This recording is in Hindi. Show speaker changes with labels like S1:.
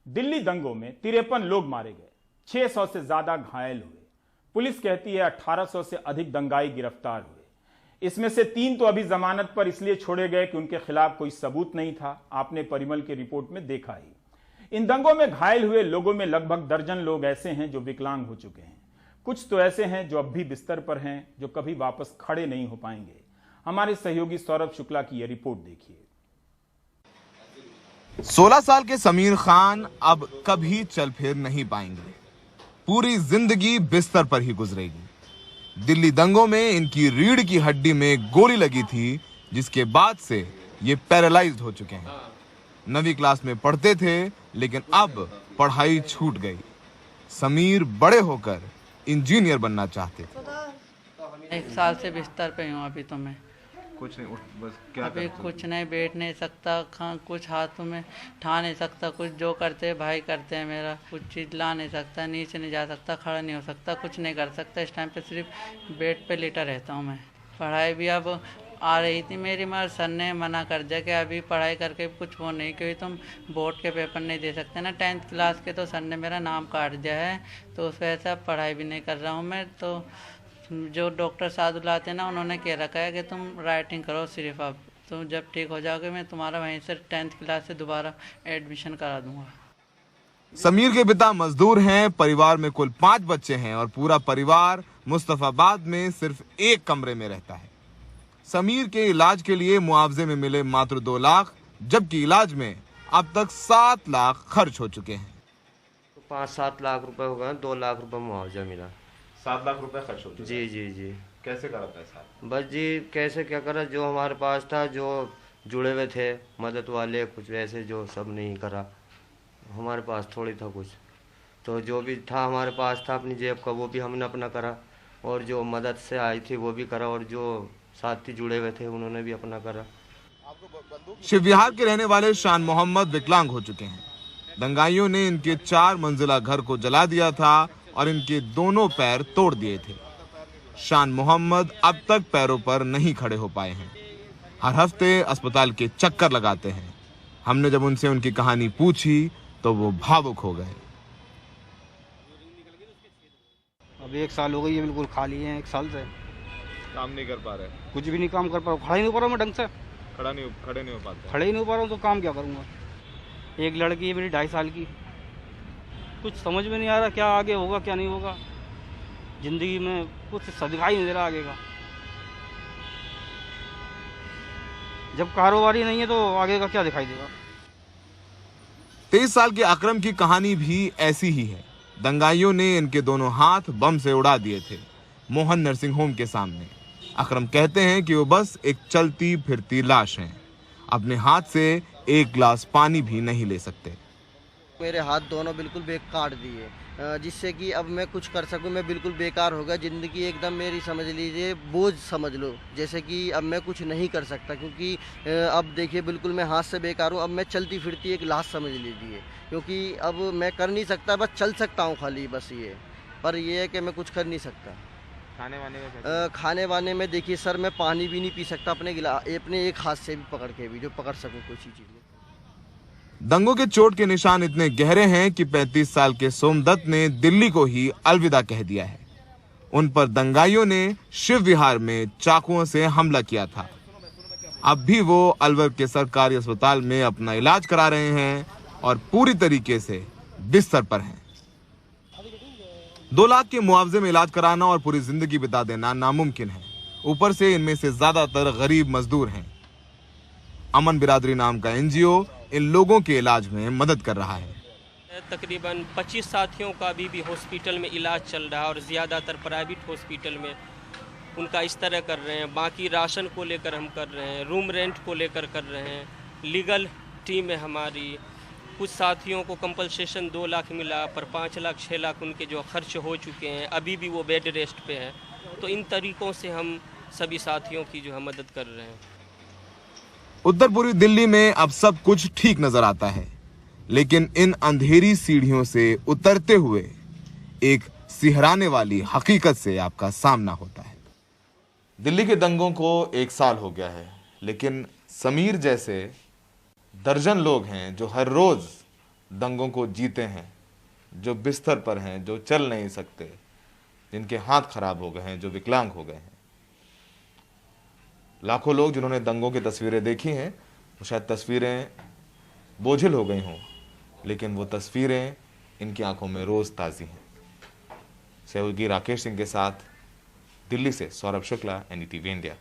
S1: दिल्ली दंगों में 53 लोग मारे गए, 600 से ज्यादा घायल हुए। पुलिस कहती है 1800 से अधिक दंगाई गिरफ्तार हुए। इसमें से 3 तो अभी जमानत पर इसलिए छोड़े गए कि उनके खिलाफ कोई सबूत नहीं था। आपने परिमल की रिपोर्ट में देखा ही। इन दंगों में घायल हुए लोगों में लगभग दर्जन लोग ऐसे हैं जो विकलांग हो चुके हैं। कुछ तो ऐसे हैं जो अब भी बिस्तर पर हैं, जो कभी वापस खड़े नहीं हो पाएंगे। हमारे सहयोगी सौरभ शुक्ला की यह रिपोर्ट देखिए।
S2: 16 साल के समीर खान अब कभी चल फिर नहीं पाएंगे। पूरी जिंदगी बिस्तर पर ही गुजरेगी। दिल्ली दंगों में इनकी रीढ़ की हड्डी में गोली लगी थी, जिसके बाद से ये पैरालाइज्ड हो चुके हैं। 9वीं क्लास में पढ़ते थे, लेकिन अब पढ़ाई छूट गई। समीर बड़े होकर इंजीनियर बनना चाहते थे।
S3: 1 साल से बिस्तर पे हूँ अभी तो मैं।
S4: कुछ नहीं, बस क्या
S3: अभी कुछ नहीं, बैठ नहीं सकता, कुछ हाथों में ठा नहीं सकता। कुछ जो करते हैं भाई करते हैं मेरा। कुछ चीज़ ला नहीं सकता, नीचे नहीं जा सकता, खड़ा नहीं हो सकता, कुछ नहीं कर सकता। इस टाइम पे सिर्फ बेड पे लेटा रहता हूँ मैं। पढ़ाई भी अब आ रही थी मेरी, मगर सर ने मना कर दिया कि अभी पढ़ाई करके कुछ वो नहीं, क्योंकि तुम बोर्ड के पेपर नहीं दे सकते ना 10th क्लास के। तो सर ने मेरा नाम काट दिया है, तो उस वजह से अब पढ़ाई भी नहीं कर रहा हूँ मैं। तो जो डॉक्टर साधु आते हैं ना, उन्होंने कह रखा है कि तुम राइटिंग करो सिर्फ। अब तुम जब ठीक हो जाओगे मैं तुम्हारा वहीं से 10th क्लास से दोबारा एडमिशन करा दूंगा।
S2: समीर के पिता मजदूर हैं। परिवार में कुल 5 बच्चे हैं और पूरा परिवार मुस्तफाबाद में सिर्फ एक कमरे में रहता है। समीर के इलाज के लिए मुआवजे में मिले मात्र 2 लाख, जबकि इलाज में अब तक 7 लाख खर्च हो चुके हैं।
S5: 5-7 लाख रुपए हो गए, 2 लाख रुपए मुआवजा मिला।
S4: 7 लाख रुपए खर्च हो चुके।
S5: जी जी जी।
S4: कैसे करा पैसा?
S5: बस जी, कैसे क्या करा, जो हमारे पास था, जो जुड़े हुए थे मदद वाले, कुछ वैसे जो सब नहीं करा। हमारे पास थोड़ी था कुछ, तो जो भी था हमारे पास था अपनी जेब का, वो भी हमने अपना करा। और जो मदद से आई थी वो भी करा, और जो साथी जुड़े हुए थे उन्होंने भी अपना करा।
S2: शिव विहार के रहने वाले शान मोहम्मद विकलांग हो चुके हैं। दंगाइयों ने इनके 4 मंजिला घर को जला दिया था और इनके दोनों पैर तोड़ दिए थे। शान मोहम्मद अब तक पैरों पर नहीं खड़े हो पाए हैं। हर हफ्ते अस्पताल के चक्कर लगाते हैं। हमने जब उनसे उनकी कहानी पूछी तो वो भावुक हो गए।
S6: अब 1 साल हो गई है, बिल्कुल खाली है 1 साल से।
S4: काम नहीं कर पा रहे?
S6: कुछ भी नहीं काम कर पा रहा हूँ, खड़ा ही नहीं हो पा रहा हूँ मैं ढंग से।
S4: खड़े नहीं हो पाते?
S6: खड़े ही नहीं हो पा रहा हूँ तो काम क्या करूँगा। एक लड़की है मेरी 2.5 साल की, कुछ समझ में नहीं आ रहा क्या आगे होगा क्या नहीं होगा। जिंदगी में कुछ दिखाई नहीं दे रहा आगे का। जब कारोबारी नहीं है तो आगे का क्या दिखाई देगा।
S2: 23 साल के अकरम की कहानी भी ऐसी ही है। दंगाइयों ने इनके दोनों हाथ बम से उड़ा दिए थे मोहन नर्सिंग होम के सामने। अकरम कहते हैं कि वो बस एक चलती फिरती लाश हैं। अपने हाथ से एक गिलास पानी भी नहीं ले सकते।
S7: मेरे हाथ दोनों बिल्कुल काट दिए, जिससे कि अब मैं कुछ कर सकूं, मैं बिल्कुल बेकार हो गया। ज़िंदगी एकदम मेरी समझ लीजिए बोझ समझ लो, जैसे कि अब मैं कुछ नहीं कर सकता, क्योंकि अब देखिए बिल्कुल मैं हाथ से बेकार हूं। अब मैं चलती फिरती एक लाश समझ लीजिए, क्योंकि अब मैं कर नहीं सकता, बस चल सकता हूं खाली, बस ये। पर ये है कि मैं कुछ कर नहीं सकता। खाने वाने में देखिए सर, मैं पानी भी नहीं पी सकता अपने एक हाथ से भी पकड़ के भी, जो पकड़ सकूँ कोई चीज़ में।
S2: दंगों के चोट के निशान इतने गहरे हैं कि 35 साल के सोमदत्त ने दिल्ली को ही अलविदा कह दिया है। उन पर दंगाइयों ने शिव विहार में चाकुओं से हमला किया था। अब भी वो अलवर के सरकारी अस्पताल में अपना इलाज करा रहे हैं और पूरी तरीके से बिस्तर पर हैं। 2 लाख के मुआवजे में इलाज कराना और पूरी जिंदगी बिता देना नामुमकिन है। ऊपर से इनमें से ज्यादातर गरीब मजदूर हैं। अमन बिरादरी नाम का एनजीओ इन लोगों के इलाज में मदद कर रहा है।
S8: तकरीबन 25 साथियों का अभी हॉस्पिटल में इलाज चल रहा है, और ज़्यादातर प्राइवेट हॉस्पिटल में उनका इस तरह कर रहे हैं। बाकी राशन को लेकर हम कर रहे हैं, रूम रेंट को लेकर कर रहे हैं, लीगल टीम है हमारी। कुछ साथियों को कंपनसेशन 2 लाख मिला, पर 5 लाख 6 लाख उनके जो खर्च हो चुके हैं, अभी भी वो बेड रेस्ट पे हैं। तो इन तरीक़ों से हम सभी साथियों की जो है मदद कर रहे हैं।
S2: उत्तर पूर्वी दिल्ली में अब सब कुछ ठीक नजर आता है, लेकिन इन अंधेरी सीढ़ियों से उतरते हुए एक सिहराने वाली हकीकत से आपका सामना होता है। दिल्ली के दंगों को 1 साल हो गया है, लेकिन समीर जैसे दर्जन लोग हैं जो हर रोज दंगों को जीते हैं, जो बिस्तर पर हैं, जो चल नहीं सकते, जिनके हाथ खराब हो गए हैं, जो विकलांग हो गए हैं। लाखों लोग जिन्होंने दंगों की तस्वीरें देखी हैं, वो शायद तस्वीरें बोझिल हो गई हों, लेकिन वो तस्वीरें इनकी आंखों में रोज ताज़ी हैं। सहयोगी राकेश सिंह के साथ दिल्ली से सौरभ शुक्ला, NDTV इंडिया।